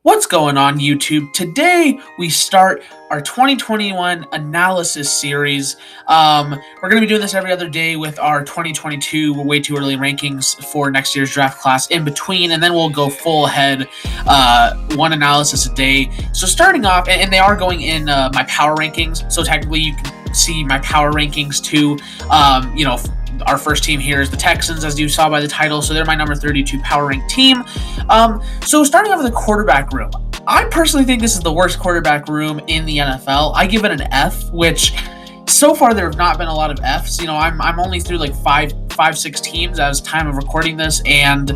What's going on, YouTube? Today we start our 2021 analysis series. We're going to be doing this every other day with our 2022 way too early rankings for next year's draft class in between, and then we'll go full ahead, one analysis a day. So starting off, and they are going in my power rankings, so technically you can see my power rankings too. Our first team here is the Texans, as you saw by the title, so they're my number 32 power ranked team. So starting off with the quarterback room, I personally think this is the worst quarterback room in the NFL. I give it an F, which so far there have not been a lot of Fs. I'm only through like five, 6 teams as time of recording this, and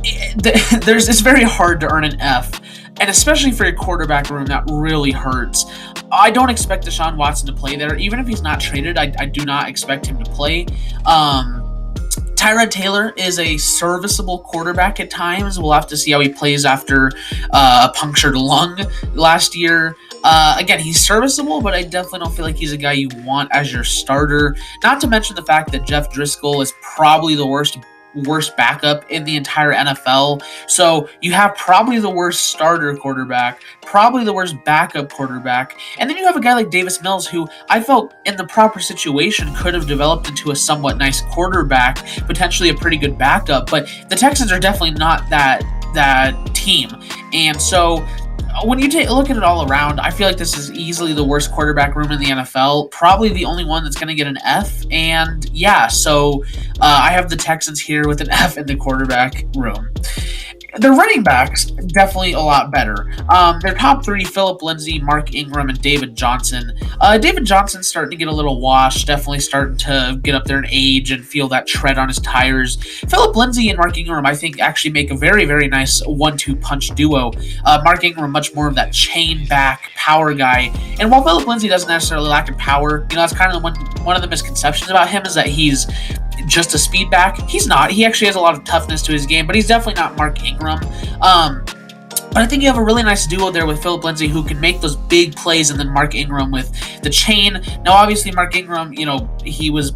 it's very hard to earn an F, and especially for your quarterback room, that really hurts. I don't expect Deshaun Watson to play there. Even if he's not traded, I do not expect him to play. Tyrod Taylor is a serviceable quarterback at times. We'll have to see how he plays after a punctured lung last year. Again, he's serviceable, but I definitely don't feel like he's a guy you want as your starter. Not to mention the fact that Jeff Driscoll is probably the worst backup in the entire NFL. So you have probably the worst starter quarterback, probably the worst backup quarterback, and then you have a guy like Davis Mills, who I felt in the proper situation could have developed into a somewhat nice quarterback, potentially a pretty good backup, but the Texans are definitely not that team. And so when you take a look at it all around, I feel like this is easily the worst quarterback room in the NFL, probably the only one that's going to get an F, and yeah, so I have the Texans here with an F in the quarterback room. The running backs, definitely a lot better. Their top 3, Phillip Lindsay, Mark Ingram, and David Johnson. David Johnson's starting to get a little washed, definitely starting to get up there in age and feel that tread on his tires. Phillip Lindsay and Mark Ingram, I think, actually make a very, very nice 1-2 punch duo. Mark Ingram, much more of that chain back power guy. And while Phillip Lindsay doesn't necessarily lack in power, that's kind of one of the misconceptions about him, is that he's just a speed back. He's not. He actually has a lot of toughness to his game, but he's definitely not Mark Ingram. But I think you have a really nice duo there with Phillip Lindsay, who can make those big plays, and then Mark Ingram with the chain. Now, obviously, Mark Ingram, he was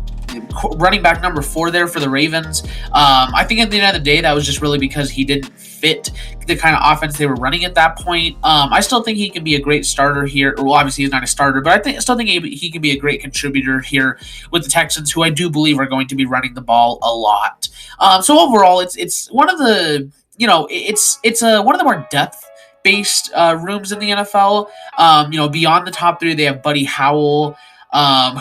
running back number 4 there for the Ravens. I think at the end of the day, that was just really because he didn't fit the kind of offense they were running at that point. I still think he can be a great starter here. Well, obviously he's not a starter, but I still think he can be a great contributor here with the Texans, who I do believe are going to be running the ball a lot. So overall, it's one of the one of the more depth-based rooms in the NFL. Beyond the top 3, they have Buddy Howell,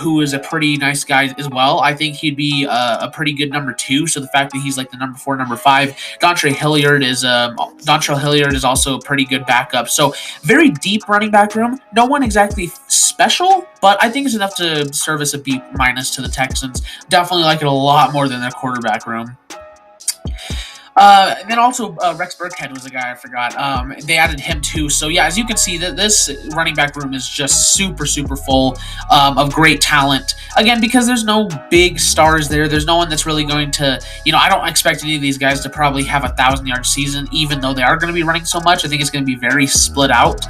who is a pretty nice guy as well. I think he'd be a pretty good number 2. So the fact that he's like the number 4, number 5, Dontrell Hilliard is also a pretty good backup. So very deep running back room. No one exactly special, but I think it's enough to service a B- to the Texans. Definitely like it a lot more than their quarterback room. And then also Rex Burkhead was a guy I forgot. They added him too. So yeah, as you can see, this running back room is just super, super full of great talent. Again, because there's no big stars there. There's no one that's really going to, I don't expect any of these guys to probably have a 1,000-yard season, even though they are going to be running so much. I think it's going to be very split out.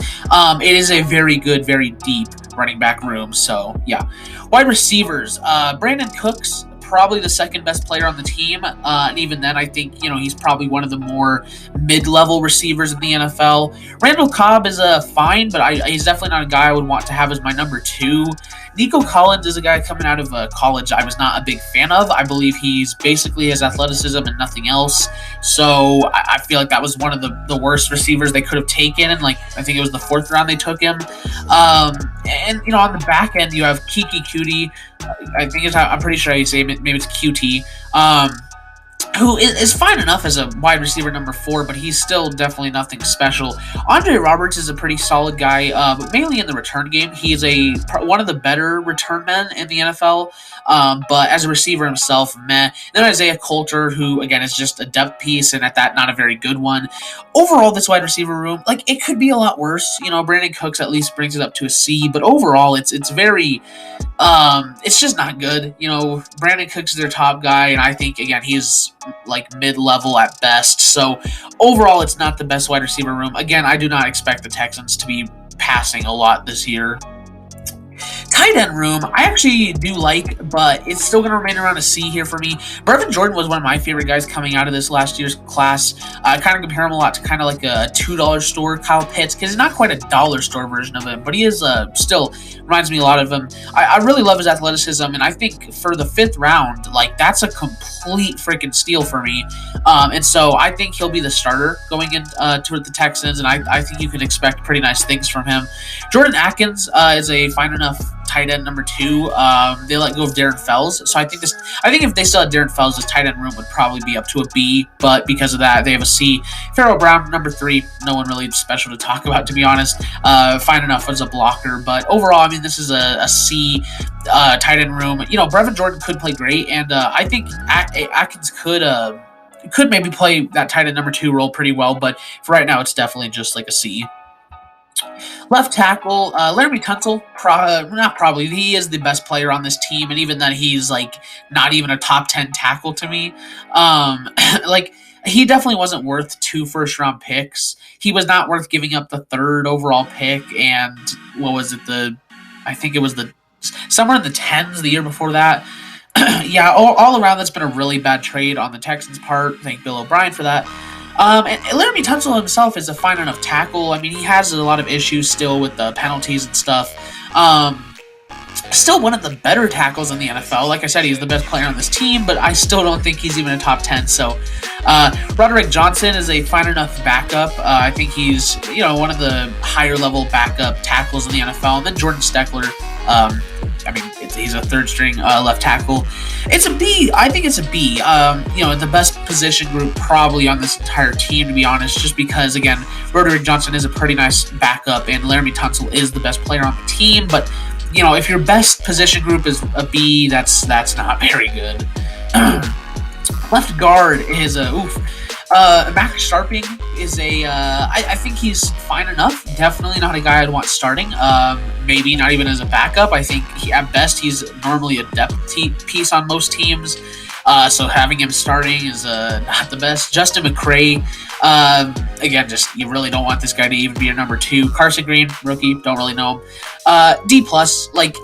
It is a very good, very deep running back room. So yeah. Wide receivers, Brandon Cooks, probably the second best player on the team, and even then, I think he's probably one of the more mid-level receivers in the NFL. Randall Cobb is fine, but he's definitely not a guy I would want to have as my number 2. Nico Collins is a guy coming out of college I was not a big fan of. I believe he's basically his athleticism and nothing else. So I feel like that was one of the worst receivers they could have taken, and I think it was the 4th round they took him. And on the back end, you have Kiki Cutie. I'm pretty sure how you say it. Maybe it's QT. Who is fine enough as a wide receiver number 4, but he's still definitely nothing special. Andre Roberts is a pretty solid guy, but mainly in the return game. He is one of the better return men in the NFL, but as a receiver himself, meh. Then Isaiah Coulter, who, again, is just a depth piece, and at that, not a very good one. Overall, this wide receiver room, it could be a lot worse. Brandon Cooks at least brings it up to a C, but overall, it's very... it's just not good. Brandon Cooks is their top guy, and I think, again, he's mid-level at best. So overall, it's not the best wide receiver room. Again, I do not expect the Texans to be passing a lot this year. Tight end room, I actually do like, but it's still going to remain around a C here for me. Brevin Jordan was one of my favorite guys coming out of this last year's class. I kind of compare him a lot to kind of like a $2 store Kyle Pitts, because he's not quite a dollar store version of him, but he is still reminds me a lot of him. I really love his athleticism, and I think for the 5th round, like, that's a complete freaking steal for me. And so I think he'll be the starter going in to the Texans, and I think you can expect pretty nice things from him. Jordan Atkins is a fine enough tight end number 2. They let go of Darren Fells, so I think if they still had Darren Fells, this tight end room would probably be up to a B. But because of that, they have a C. Pharaoh Brown number 3, no one really special to talk about, to be honest. Fine enough as a blocker, but overall, I mean, this is a C tight end room. You know, Brevin Jordan could play great, and I think Atkins could maybe play that tight end number 2 role pretty well, but for right now, it's definitely just like a C. Left tackle, Laramie Tunsil, not probably. He is the best player on this team, and even then, he's like not even a top 10 tackle to me. Like, he definitely wasn't worth 2 first-round picks. He was not worth giving up the 3rd overall pick, and what was it? I think it was somewhere in the 10s the year before that. Yeah, all around, that's been a really bad trade on the Texans' part. Thank Bill O'Brien for that. And Laramie Tunsil himself is a fine enough tackle. I mean, he has a lot of issues still with the penalties and stuff. Still one of the better tackles in the NFL. Like I said, he's the best player on this team, but I still don't think he's even a top 10. So, Roderick Johnson is a fine enough backup. I think he's, one of the higher level backup tackles in the NFL. And then Jordan Steckler, he's a 3rd string left tackle. It's a B. I think it's a B. The best position group probably on this entire team, to be honest, just because, again, Roderick Johnson is a pretty nice backup, and Laramie Tunsil is the best player on the team. But, if your best position group is a B, that's not very good. Left guard is Max Sharping is I think he's fine enough. Definitely not a guy I'd want starting. Maybe not even as a backup. I think at best he's normally a depth piece on most teams. So having him starting is not the best. Justin McCray, again, just you really don't want this guy to even be your number 2. Carson Green, rookie, don't really know him. D+, like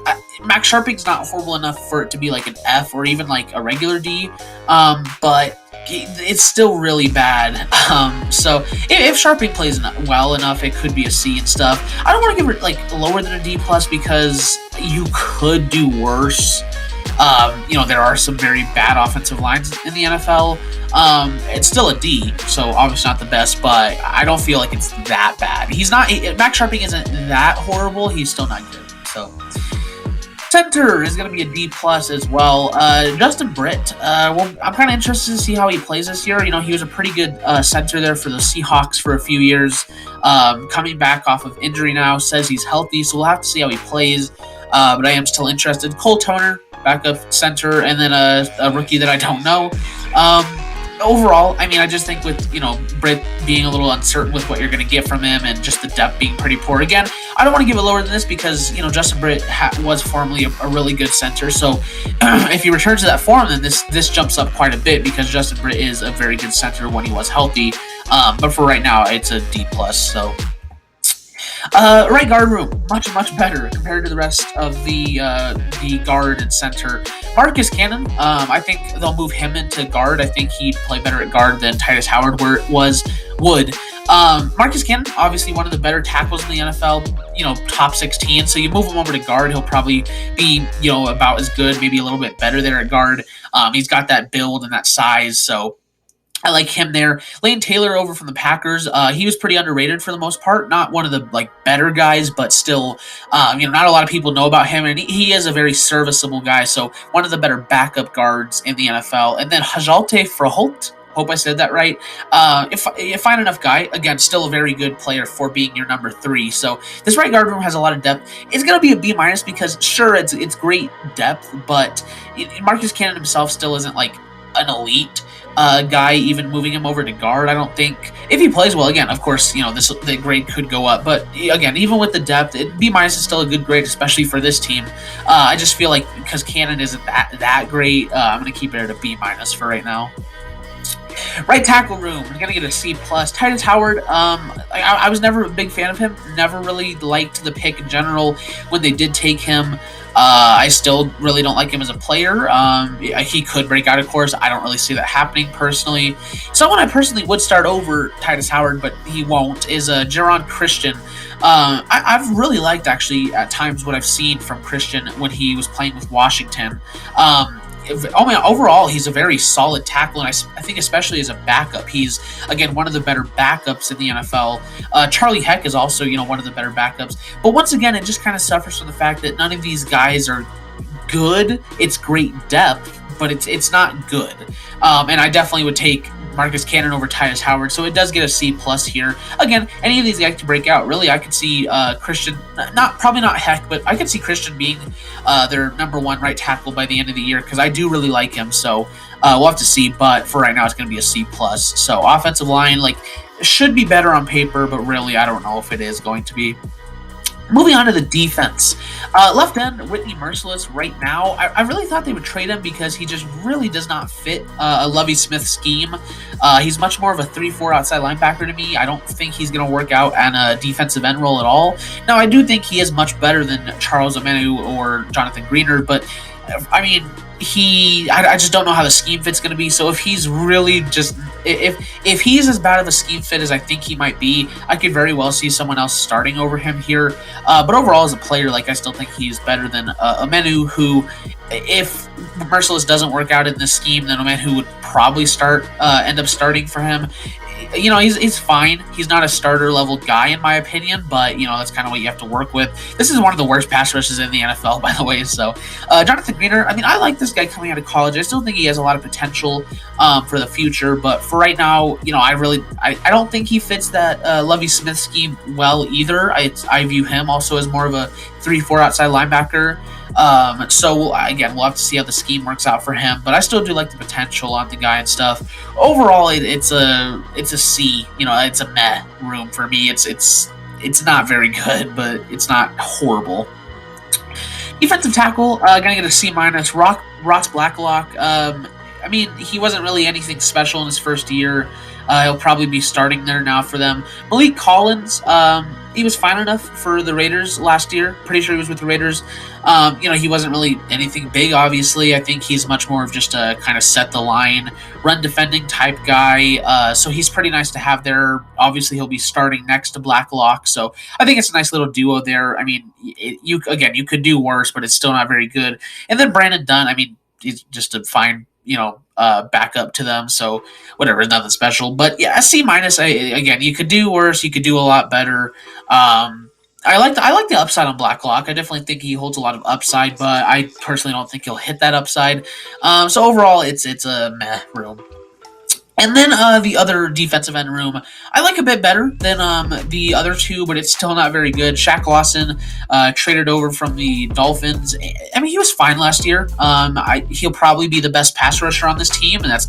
Max Sharping's not horrible enough for it to be like an F or even like a regular D, but it's still really bad. So if Sharping plays well enough, it could be a C and stuff. I don't want to give it like lower than a D+ because you could do worse. There are some very bad offensive lines in the NFL. It's still a D, so obviously not the best, but I don't feel like it's that bad. Max Sharping isn't that horrible. He's still not good. So center is going to be a D+ as well. Justin Britt, I'm kind of interested to see how he plays this year. He was a pretty good center there for the Seahawks for a few years. Coming back off of injury now, says he's healthy, so we'll have to see how he plays. But I am still interested. Cole Toner, backup center, and then a rookie that I don't know. Overall, I just think with, Britt being a little uncertain with what you're going to get from him and just the depth being pretty poor. Again, I don't want to give it lower than this because, Justin Britt was formerly a really good center. So if he returns to that form, then this jumps up quite a bit because Justin Britt is a very good center when he was healthy. But for right now, it's a D+. So right guard room, much better compared to the rest of the guard and center. Marcus Cannon, I think they'll move him into guard. I think he'd play better at guard than Titus Howard would. Marcus Cannon, obviously one of the better tackles in the NFL, top 16. So you move him over to guard, he'll probably be, about as good, maybe a little bit better there at guard. He's got that build and that size, so I like him there. Lane Taylor over from the Packers. He was pretty underrated for the most part. Not one of the better guys, but still, not a lot of people know about him. And he is a very serviceable guy. So one of the better backup guards in the NFL. And then Hajalte Froholt. Hope I said that right. If you find enough guy, again, still a very good player for being your number 3. So this right guard room has a lot of depth. It's going to be a B- because sure, it's great depth, but Marcus Cannon himself still isn't like an elite guy, even moving him over to guard. I don't think if he plays well, again, of course, the grade could go up, but again, even with the depth, B- is still a good grade, especially for this team. I just feel like because Cannon isn't that great, I'm going to keep it at a B- for right now. Right tackle room, we're gonna get a C plus. Titus Howard, I was never a big fan of him. Never really liked the pick in general. When they did take him, I still really don't like him as a player. He could break out, of course. I don't really see that happening personally. Someone I personally would start over Titus Howard, but he won't, is Jaron Christian. I've really liked, actually, at times what I've seen from Christian when he was playing with Washington. Overall, he's a very solid tackle, and I think especially as a backup, he's, again, one of the better backups in the NFL. Charlie Heck is also, one of the better backups. But once again, it just kind of suffers from the fact that none of these guys are good. It's great depth, but it's not good. And I definitely would take Marcus Cannon over Titus Howard, so it does get a C plus here. Again, any of these guys can break out. Really, I could see Christian, probably not Heck, but I could see Christian being their number one right tackle by the end of the year, because I do really like him. So we'll have to see. But for right now, it's going to be a C plus. So offensive line, should be better on paper, but really, I don't know if it is going to be. Moving on to the defense. Left end, Whitney Merciless right now. I really thought they would trade him because he just really does not fit a Lovie Smith scheme. He's much more of a 3-4 outside linebacker to me. I don't think he's going to work out on a defensive end role at all. Now, I do think he is much better than Charles Omenihu or Jonathan Greener, but I mean, I just don't know how the scheme fit's going to be. So if he's really just if he's as bad of a scheme fit as I think he might be, I could very well see someone else starting over him here. But overall, as a player, I still think he's better than Omenihu, who, if Merciless doesn't work out in this scheme, then Omenihu would probably end up starting for him. He's fine. He's not a starter level guy in my opinion, but that's kind of what you have to work with. This is one of the worst pass rushes in the NFL, by the way. So Jonathan Greener, I like this guy coming out of college. I still think he has a lot of potential for the future, but for right now, I don't think he fits that Lovie Smith scheme well either. I view him also as more of a 3-4 outside linebacker. So again, we'll have to see how the scheme works out for him, but I still do like the potential on the guy and stuff. Overall, it's a C. It's a meh room for me. It's not very good, but it's not horrible. Defensive tackle, gonna get a C minus. Ross Blacklock. He wasn't really anything special in his first year. He'll probably be starting there now for them. Malik Collins, he was fine enough for the Raiders last year. Pretty sure he was with the Raiders. He wasn't really anything big, obviously. I think he's much more of just a kind of set the line, run defending type guy. So he's pretty nice to have there. Obviously, he'll be starting next to Blacklock. So I think it's a nice little duo there. You could do worse, but it's still not very good. And then Brandon Dunn, he's just a fine, backup to them. So whatever, nothing special. But yeah, a C minus. Again, you could do worse. You could do a lot better. I like the upside on Blacklock. I definitely think he holds a lot of upside, but I personally don't think he'll hit that upside. So overall, it's a meh room. And then the other defensive end room, I like a bit better than the other two, but it's still not very good. Shaq Lawson traded over from the Dolphins. He was fine last year. He'll probably be the best pass rusher on this team, and that's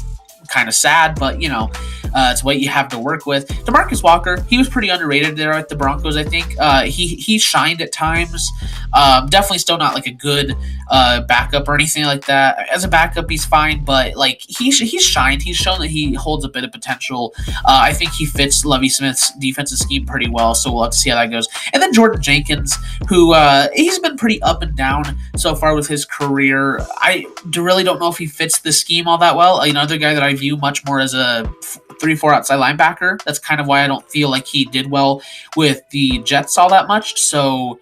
kind of sad, but it's what you have to work with. DeMarcus Walker, he was pretty underrated there at the Broncos. I think he shined at times. Definitely still not a good backup or anything like that. As a backup, he's fine, but he's shined. He's shown that he holds a bit of potential. I think he fits Lovie Smith's defensive scheme pretty well, so we'll have to see how that goes. And then Jordan Jenkins, who he's been pretty up and down so far with his career. I really don't know if he fits the scheme all that well. Another guy that I view much more as a 3-4 outside linebacker. That's kind of why I don't feel like he did well with the Jets all that much. So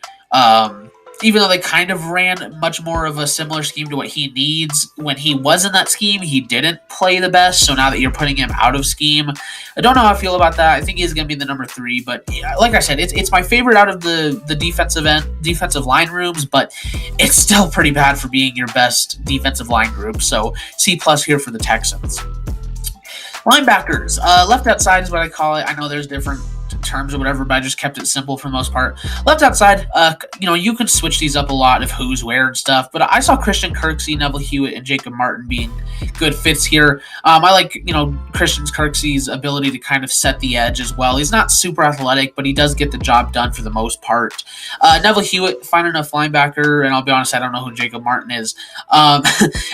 even though they kind of ran much more of a similar scheme to what he needs, when he was in that scheme, he didn't play the best. So now that you're putting him out of scheme, I don't know how I feel about that. I think he's going to be the number 3, but like I said, it's my favorite out of the defensive line rooms, but it's still pretty bad for being your best defensive line group. So C+ here for the Texans. Linebackers, left outside is what I call it. I know there's different terms or whatever, but I just kept it simple for the most part. Left outside, you can switch these up a lot of who's where and stuff, but I saw Christian Kirksey, Neville Hewitt, and Jacob Martin being good fits here. I like, Christian Kirksey's ability to kind of set the edge as well. He's not super athletic, but he does get the job done for the most part. Neville Hewitt, fine enough linebacker, and I'll be honest, I don't know who Jacob Martin is.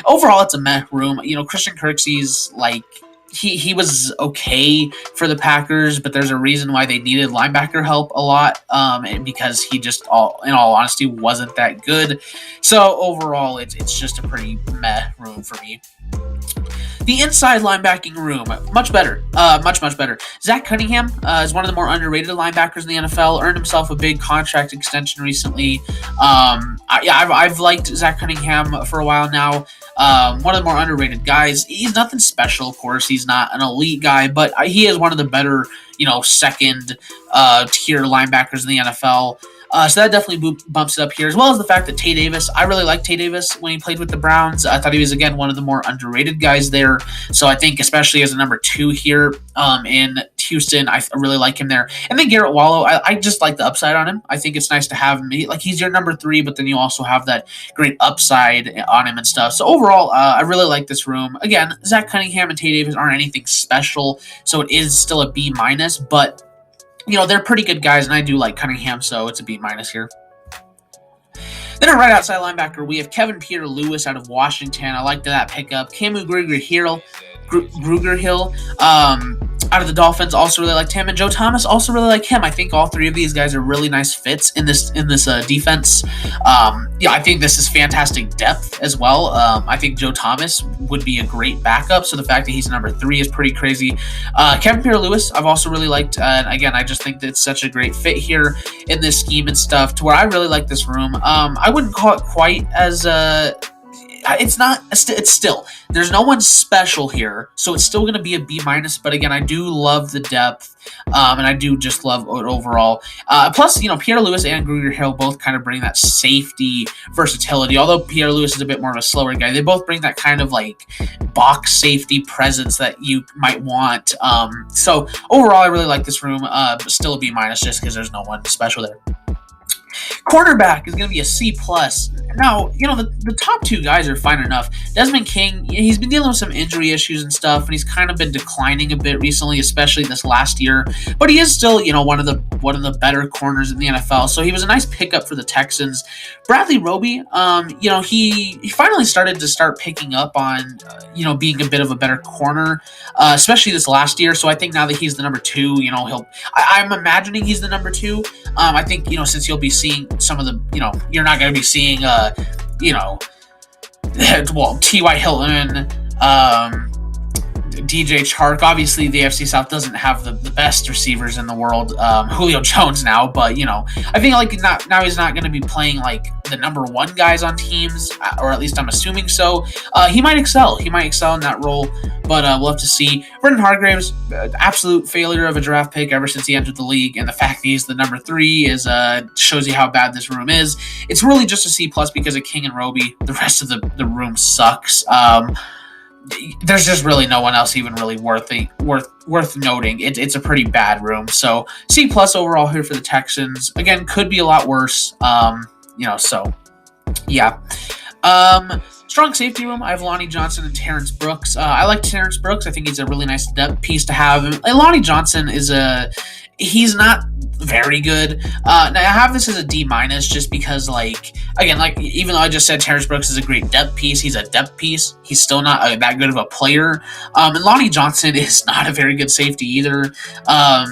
Overall, it's a meh room. Christian Kirksey's he was okay for the Packers, but there's a reason why they needed linebacker help a lot, and because he just, in all honesty, wasn't that good. So overall, it's just a pretty meh room for me. The inside linebacking room, much better, much better. Zach Cunningham is one of the more underrated linebackers in the NFL. Earned himself a big contract extension recently. I've liked Zach Cunningham for a while now. One of the more underrated guys. He's nothing special, of course. He's not an elite guy, but he is one of the better, second tier linebackers in the NFL. So that definitely bumps it up here, as well as the fact that Tay Davis, I really liked Tay Davis when he played with the Browns. I thought he was, again, one of the more underrated guys there. So I think, especially as a number 2 here in Houston, I really like him there. And then Garrett Wallow, I just like the upside on him. I think it's nice to have him. He's your number 3, but then you also have that great upside on him and stuff. So overall, I really like this room. Again, Zach Cunningham and Tay Davis aren't anything special, so it is still a B-, but they're pretty good guys, and I do like Cunningham, so it's a B- here. Then at right outside linebacker, we have Kevin Pierre-Louis out of Washington. I liked that pickup. Camu Grugier-Hill out of the Dolphins, also really liked him, and Joe Thomas, also really like him. I think all 3 of these guys are really nice fits in this defense. I think this is fantastic depth as well. I think Joe Thomas would be a great backup, so the fact that he's number 3 is pretty crazy. Kevin Pierre-Louis, I've also really liked, and again, I just think that it's such a great fit here in this scheme and stuff, to where I really like this room. I wouldn't call it quite as it's still, there's no one special here, so it's still going to be a B-, but again, I do love the depth, and I do just love it overall. Plus, Pierre-Louis and Grugier-Hill both kind of bring that safety versatility, although Pierre-Louis is a bit more of a slower guy. They both bring that kind of box safety presence that you might want. So overall, I really like this room, but still a B- just because there's no one special there. Cornerback is going to be a C+. Now, the top 2 guys are fine enough. Desmond King, he's been dealing with some injury issues and stuff, and he's kind of been declining a bit recently, especially this last year. But he is still, one of the better corners in the NFL. So he was a nice pickup for the Texans. Bradley Roby, he finally started picking up on, being a bit of a better corner, especially this last year. So I think now that he's the number 2, I'm imagining he's the number 2. I think, since you'll be seeing some of the, you're not going to be seeing, T.Y. Hilton, DJ Chark. Obviously, the AFC South doesn't have the best receivers in the world. Julio Jones now, but I think now he's not going to be playing the number 1 guys on teams, or at least I'm assuming so. He might excel. He might excel in that role, but we'll have to see. Brendan Hargraves, absolute failure of a draft pick ever since he entered the league, and the fact that he's the number 3 is shows you how bad this room is. It's really just a C+ because of King and Roby. The rest of the room sucks. There's just really no one else even really worth noting. It's a pretty bad room. So C+ overall here for the Texans. Again, could be a lot worse. So yeah. Strong safety room, I have Lonnie Johnson and Terrence Brooks. I like Terrence Brooks. I think he's a really nice depth piece to have. And Lonnie Johnson he's not very good. Now I have this as a D- just because, even though I just said Terrence Brooks is a great depth piece, he's a depth piece. He's still not that good of a player. And Lonnie Johnson is not a very good safety either.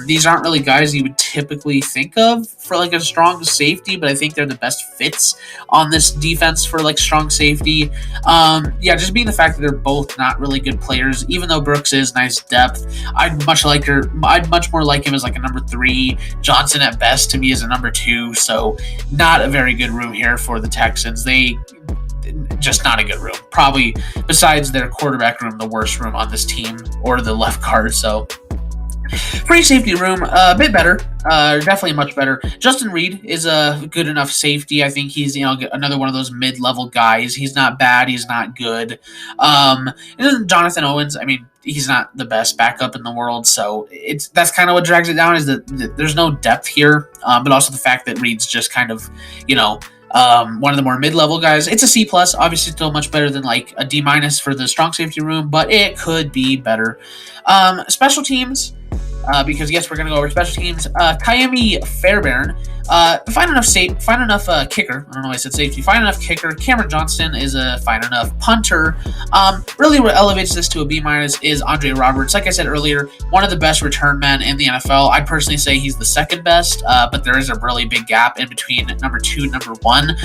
These aren't really guys you would typically think of for a strong safety, but I think they're the best fits on this defense for strong safety. Just being the fact that they're both not really good players, even though Brooks is nice depth, I'd much more like him as a number 3. Johnson at best to me is a number 2, so not a very good room here for the Texans. They just not a good room. Probably, besides their quarterback room, the worst room on this team, or the left guard. So free safety room, a bit better, definitely much better. Justin Reed is a good enough safety. I think he's another one of those mid-level guys. He's not bad, he's not good. And then Jonathan Owens, he's not the best backup in the world, so that's kind of what drags it down, is that there's no depth here, but also the fact that Reed's just kind of one of the more mid-level guys. It's a C+, obviously still much better than a D- for the strong safety room, but it could be better. Special teams, because yes, we're going to go over special teams. Kyemi Fairbairn, fine enough kicker. I don't know why I said safety. Fine enough kicker. Cameron Johnston is a fine enough punter. Really, what elevates this to a B minus is Andre Roberts. Like I said earlier, one of the best return men in the NFL. I'd personally say he's the second best, but there is a really big gap in between number 2 and number 1.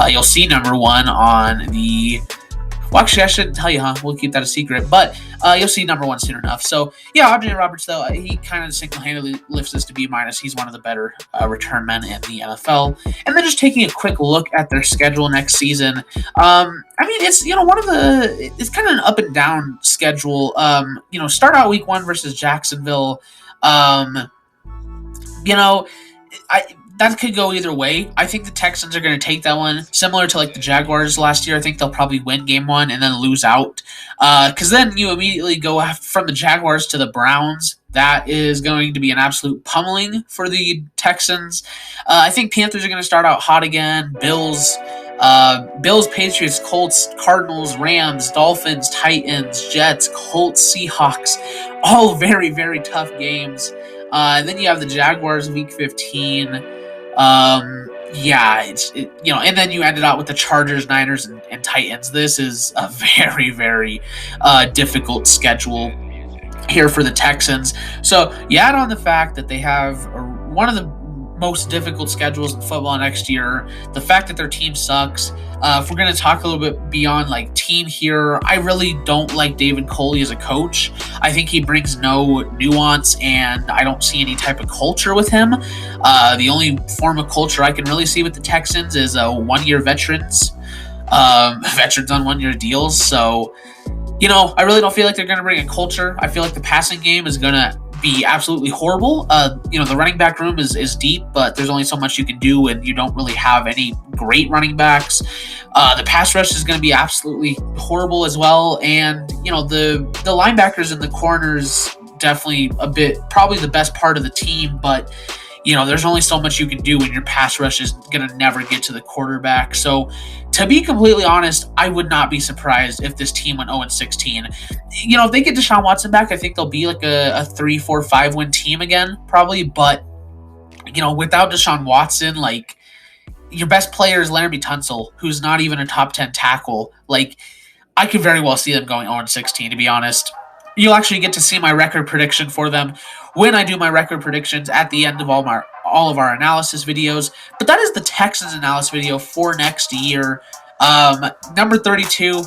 You'll see number 1 on the. Well, actually, I shouldn't tell you, huh? We'll keep that a secret. But you'll see number 1 soon enough. So, yeah, Andre Roberts, though, he kind of single-handedly lifts this to B minus. He's one of the better return men in the NFL. And then just taking a quick look at their schedule next season. I mean, it's it's kind of an up and down schedule. Start out week 1 versus Jacksonville. That could go either way. I think the Texans are going to take that one, similar to like the Jaguars last year. I think they'll probably win game 1 and then lose out. Because then you immediately go from the Jaguars to the Browns. That is going to be an absolute pummeling for the Texans. I think Panthers are going to start out hot again. Bills, Patriots, Colts, Cardinals, Rams, Dolphins, Titans, Jets, Colts, Seahawks. All very, very tough games. Then you have the Jaguars week 15. And then you ended out with the Chargers, Niners, and Titans. This is a very, very difficult schedule here for the Texans. So you add on the fact that they have one of the most difficult schedules in football next year, the fact that their team sucks. If we're going to talk a little bit beyond like team here, I really don't like David Coley as a coach. I think he brings no nuance, and I don't see any type of culture with him. The only form of culture I can really see with the Texans is 1-year veterans on 1-year deals. So, I really don't feel like they're going to bring a culture. I feel like the passing game is going to be absolutely horrible. The running back room is deep, but there's only so much you can do, and you don't really have any great running backs. The pass rush is going to be absolutely horrible as well, and the linebackers and the corners definitely probably the best part of the team, but there's only so much you can do when your pass rush is going to never get to the quarterback. So, to be completely honest, I would not be surprised if this team went 0-16. If they get Deshaun Watson back, I think they'll be like a 3-4-5 win team again, probably. But, without Deshaun Watson, like, your best player is Laramie Tunsil, who's not even a top 10 tackle. Like, I could very well see them going 0-16, to be honest. You'll actually get to see my record prediction for them when I do my record predictions at the end of all of our analysis videos. But that is the Texans analysis video for next year. Number 32,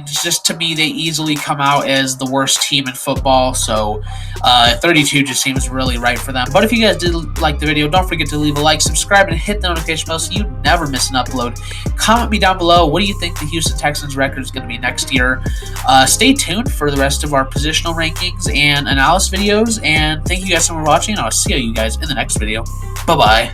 just to me, they easily come out as the worst team in football. So 32 just seems really right for them. But if you guys did like the video, don't forget to leave a like, subscribe, and hit the notification bell so you never miss an upload. Comment me down below, what do you think the Houston Texans record is going to be next year? Stay tuned for the rest of our positional rankings and analysis videos. And thank you guys so much for watching. I'll see you guys in the next video. Bye-bye.